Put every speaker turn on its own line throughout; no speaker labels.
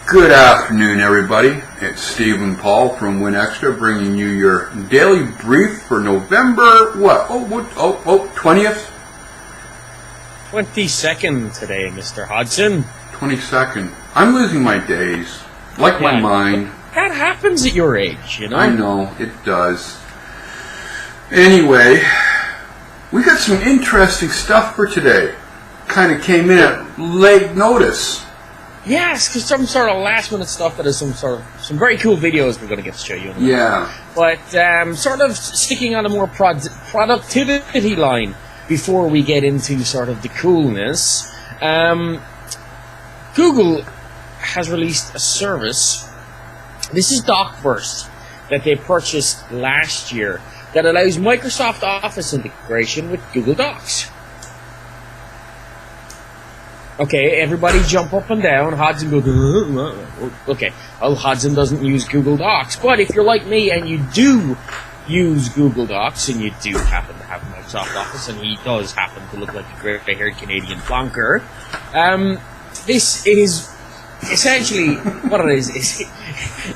Good afternoon, everybody. It's Stephen Paul from WinExtra bringing you your daily brief for November, 20th?
22nd today, Mr. Hodgson.
22nd. I'm losing my days. Like my mind.
That happens at your age, you know?
I know, it does. Anyway, we got some interesting stuff for today. Kind of came in at late notice.
Yes, because some sort of last-minute stuff that is some very cool videos we're going to get to show you.
Yeah.
But sort of sticking on a more productivity line before we get into sort of the coolness. Google has released a service. This is DocBurst that they purchased last year that allows Microsoft Office integration with Google Docs. Okay, everybody jump up and down. Hodgson goes, okay, well, Hodgson doesn't use Google Docs. But if you're like me and you do use Google Docs and you do happen to have Microsoft Office and he does happen to look like a gray-haired Canadian plonker, this is essentially what it is.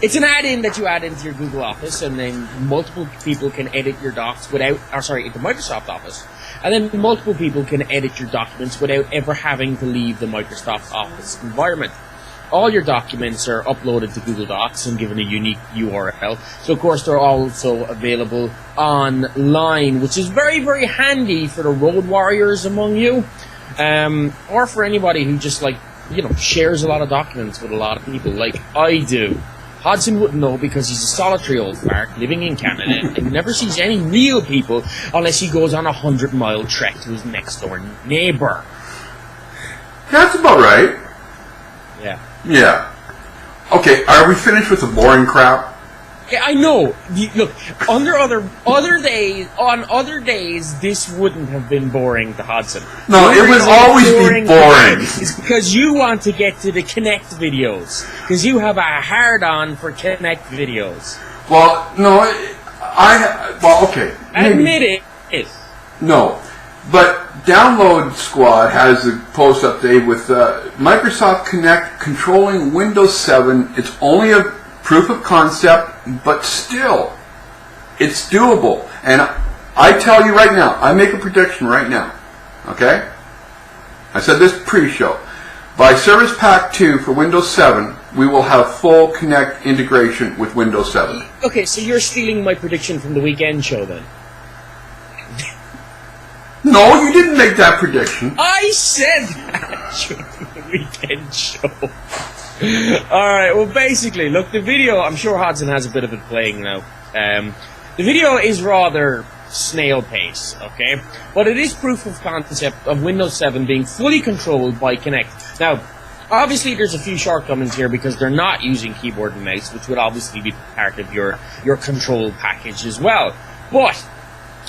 It's an add-in that you add into your Google Office, and then multiple people can edit your docs into Microsoft Office. And then multiple people can edit your documents without ever having to leave the Microsoft Office environment. All your documents are uploaded to Google Docs and given a unique URL. So, of course, they're also available online, which is very, very handy for the road warriors among you, or for anybody who just, shares a lot of documents with a lot of people, like I do. Hodgson wouldn't know because he's a solitary old fart living in Canada and never sees any real people unless he goes on a 100-mile trek to his next-door neighbor.
That's about right.
Yeah.
Yeah. Okay, are we finished with the boring crap?
Yeah, I know. Look, on other days, this wouldn't have been boring to Hodgson.
No, it would always be boring.
It's because you want to get to the Kinect videos. Because you have a hard-on for Kinect videos.
Well, no, okay.
Admit it.
No, but Download Squad has a post update with Microsoft Kinect controlling Windows 7. It's only a proof of concept, but still, it's doable. And I tell you right now, I make a prediction right now, okay? I said this pre-show. By Service Pack 2 for Windows 7, we will have full Kinect integration with Windows 7.
Okay, so you're stealing my prediction from the weekend show then?
No, you didn't make that prediction.
I said that during the weekend show. Alright, well basically, look, the video, I'm sure Hodgson has a bit of it playing now. The video is rather snail pace, okay? But it is proof of concept of Windows 7 being fully controlled by Kinect. Now, obviously there's a few shortcomings here because they're not using keyboard and mouse, which would obviously be part of your control package as well. But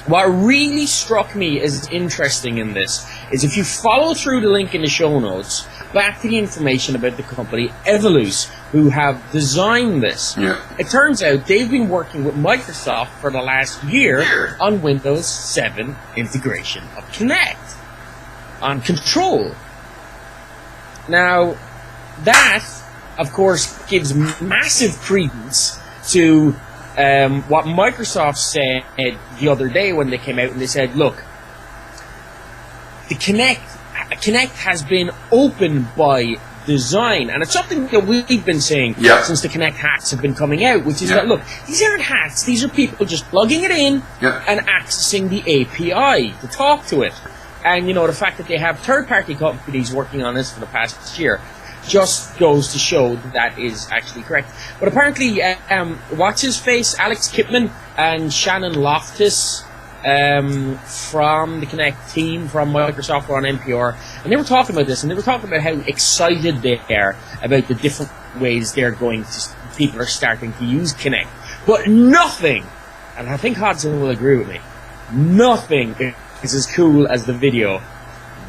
what really struck me as interesting in this is if you follow through the link in the show notes, back to the information about the company Evolus, who have designed this.
Yeah.
It turns out they've been working with Microsoft for the last year on Windows 7 integration of Kinect, on Control. Now, that, of course, gives massive credence to what Microsoft said the other day when they came out and they said, look, the Kinect has been open by design, and it's something that we've been saying since the Kinect hats have been coming out, which is that, look, these aren't hats, these are people just plugging it in and accessing the API to talk to it. And, the fact that they have third-party companies working on this for the past year just goes to show that is actually correct. But apparently, what's his face? Alex Kipman and Shannon Loftus from the Kinect team from Microsoft were on NPR, and they were talking about this, and they were talking about how excited they are about the different ways people are starting to use Kinect. But nothing, and I think Hodgson will agree with me, nothing is as cool as the video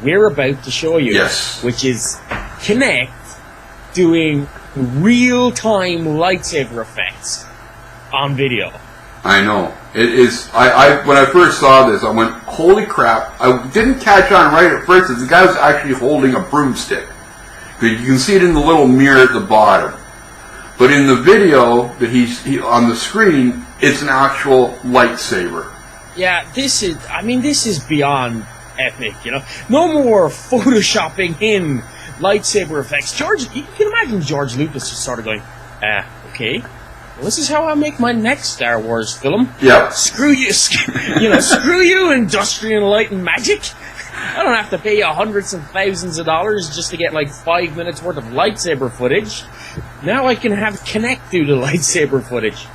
we're about to show you, which is Kinect doing real-time lightsaber effects on video.
I know. It is. When I first saw this, I went, holy crap. I didn't catch on right at first that the guy was actually holding a broomstick. You can see it in the little mirror at the bottom. But in the video that he on the screen, it's an actual lightsaber.
Yeah, this is beyond epic, you know. No more photoshopping in lightsaber effects. You can imagine George Lucas just sort of going, okay, well, this is how I make my next Star Wars film.
Yeah.
Screw you, screw you, industrial light and magic. I don't have to pay you hundreds of thousands of dollars just to get like 5 minutes worth of lightsaber footage. Now I can have Kinect do the lightsaber footage.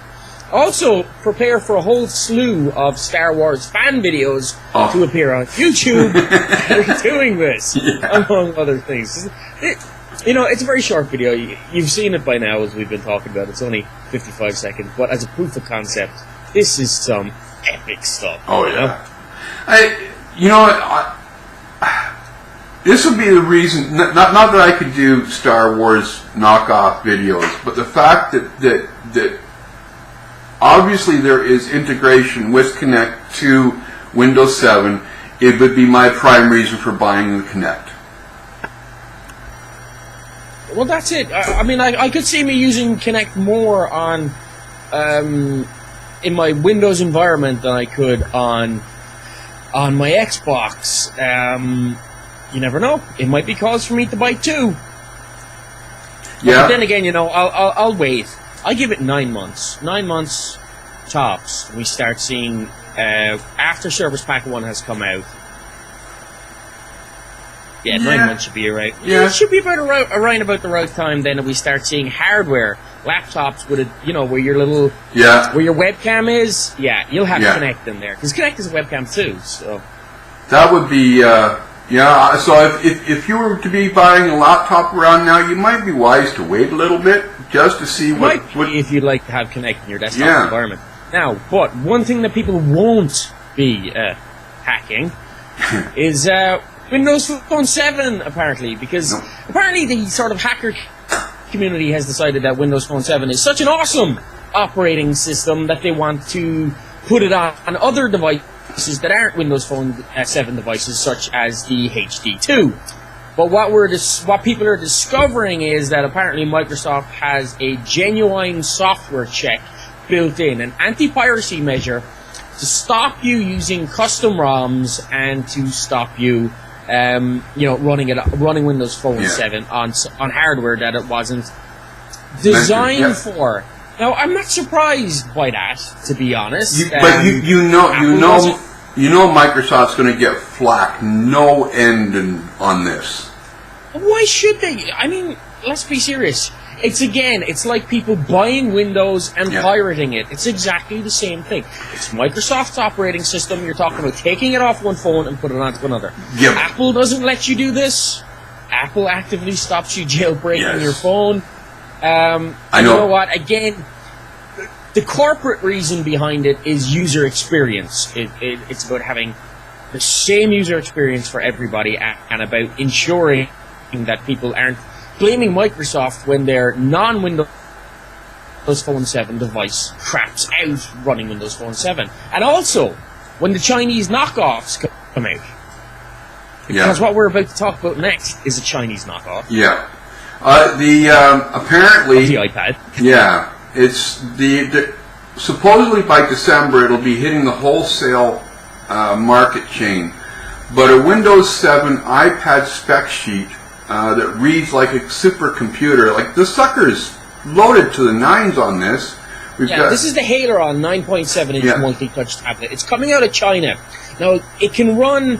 Also, prepare for a whole slew of Star Wars fan videos to appear on YouTube that are doing this, among other things. It's a very short video. You've seen it by now, as we've been talking about. It's only 55 seconds, but as a proof of concept, this is some epic stuff.
Oh, yeah. This would be the reason, not that I could do Star Wars knockoff videos, but the fact that obviously there is integration with Kinect to Windows 7, it would be my prime reason for buying the Kinect.
Well, that's it. I could see me using Kinect more on in my Windows environment than I could on my Xbox. You never know. It might be cause for me to buy two.
Yeah.
But then again, I'll wait. I give it 9 months. 9 months tops. We start seeing after Service Pack 1 has come out. Yeah, 9 months should be right.
Yeah,
it should be around about the right time. Then we start seeing hardware laptops with where your little where your webcam is. Yeah, you'll have Kinect in there because Kinect is a webcam too. So
that would be So if you were to be buying a laptop around now, you might be wise to wait a little bit just to see what
if you'd like to have Kinect in your desktop environment. Now, but one thing that people won't be hacking is Windows Phone 7, apparently, because apparently the sort of hacker community has decided that Windows Phone 7 is such an awesome operating system that they want to put it on other devices that aren't Windows Phone 7 devices, such as the HD2. But what people are discovering is that apparently Microsoft has a genuine software check built in, an anti-piracy measure to stop you using custom ROMs and to stop you running Windows Phone 7 on hardware that it wasn't designed for. Now, I'm not surprised by that, to be honest.
But you know Microsoft's going to get flack no end on this.
Why should they? I mean, let's be serious. It's like people buying Windows and pirating it. It's exactly the same thing. It's Microsoft's operating system. You're talking about taking it off one phone and putting it onto another.
Yep.
Apple doesn't let you do this. Apple actively stops you jailbreaking your phone. I know. You know what? Again, the corporate reason behind it is user experience. It's about having the same user experience for everybody and about ensuring that people aren't blaming Microsoft when their non-Windows Phone 7 device craps out running Windows Phone 7. And also, when the Chinese knockoffs come out. Because what we're about to talk about next is a Chinese knockoff.
Yeah. Apparently...
Of the iPad.
Yeah. It's supposedly by December it'll be hitting the wholesale market chain. But a Windows 7 iPad spec sheet that reads like a supercomputer. Like, the sucker's loaded to the nines on this.
This is the Haleron 9.7-inch multi-touch tablet. It's coming out of China. Now, it can run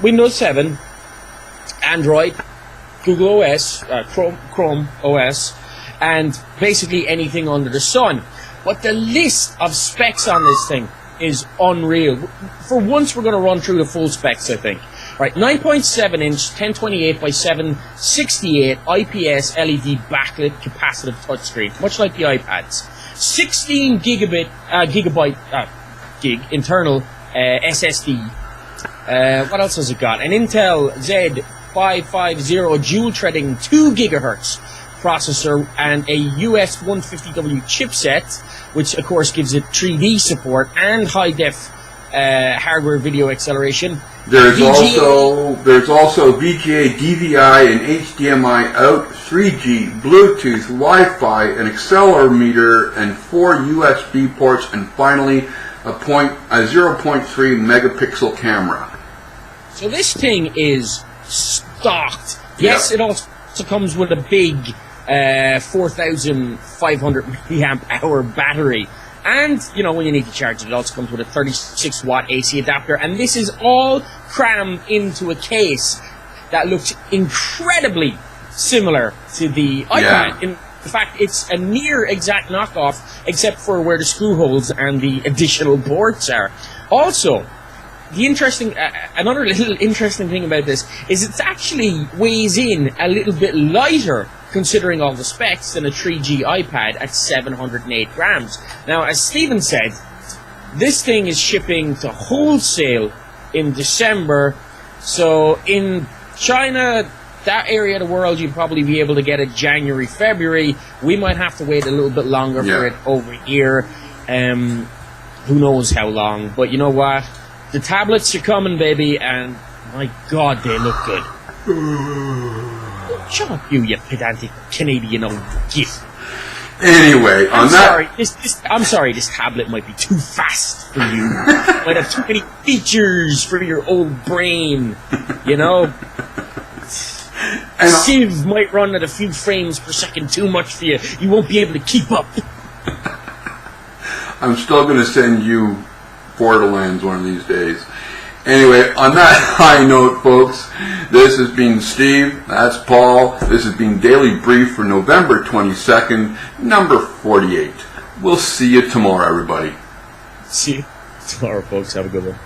Windows 7, Android, Google OS, Chrome OS, and basically anything under the sun. But the list of specs on this thing is unreal. For once, we're going to run through the full specs, I think. Right, 9.7-inch, 1028 by 768 IPS LED backlit capacitive touchscreen, much like the iPads. 16 gigabyte gig internal SSD. What else has it got? An Intel Z550 dual threading 2 gigahertz processor and a US 150W chipset, which of course gives it 3D support and high def hardware video acceleration.
There's also VGA, DVI, and HDMI out, 3G, Bluetooth, Wi-Fi, an accelerometer, and 4 USB ports, and finally a 0.3 megapixel camera.
So this thing is stocked. Yes, it also comes with a big 4,500 milliamp hour battery. And, you know, when you need to charge it, it also comes with a 36 watt AC adapter. And this is all crammed into a case that looks incredibly similar to the iPad. In fact, it's a near exact knockoff, except for where the screw holes and the additional ports are. Also, the another little interesting thing about this is it actually weighs in a little bit lighter, considering all the specs, than a 3G iPad at 708 grams. Now, as Stephen said, this thing is shipping to wholesale in December. So in China, that area of the world, you'd probably be able to get it January, February. We might have to wait a little bit longer for it over here. Who knows how long? But you know what? The tablets are coming, baby, and my God, they look good. Shut up, you pedantic Canadian old git.
Anyway,
I'm sorry, this tablet might be too fast for you. Might have too many features for your old brain, you know? Civ might run at a few frames per second too much for you. You won't be able to keep up.
I'm still going to send you Borderlands one of these days. Anyway, on that high note, folks, this has been Steve, that's Paul. This has been Daily Brief for November 22nd, number 48. We'll see you tomorrow, everybody.
See you tomorrow, folks. Have a good one.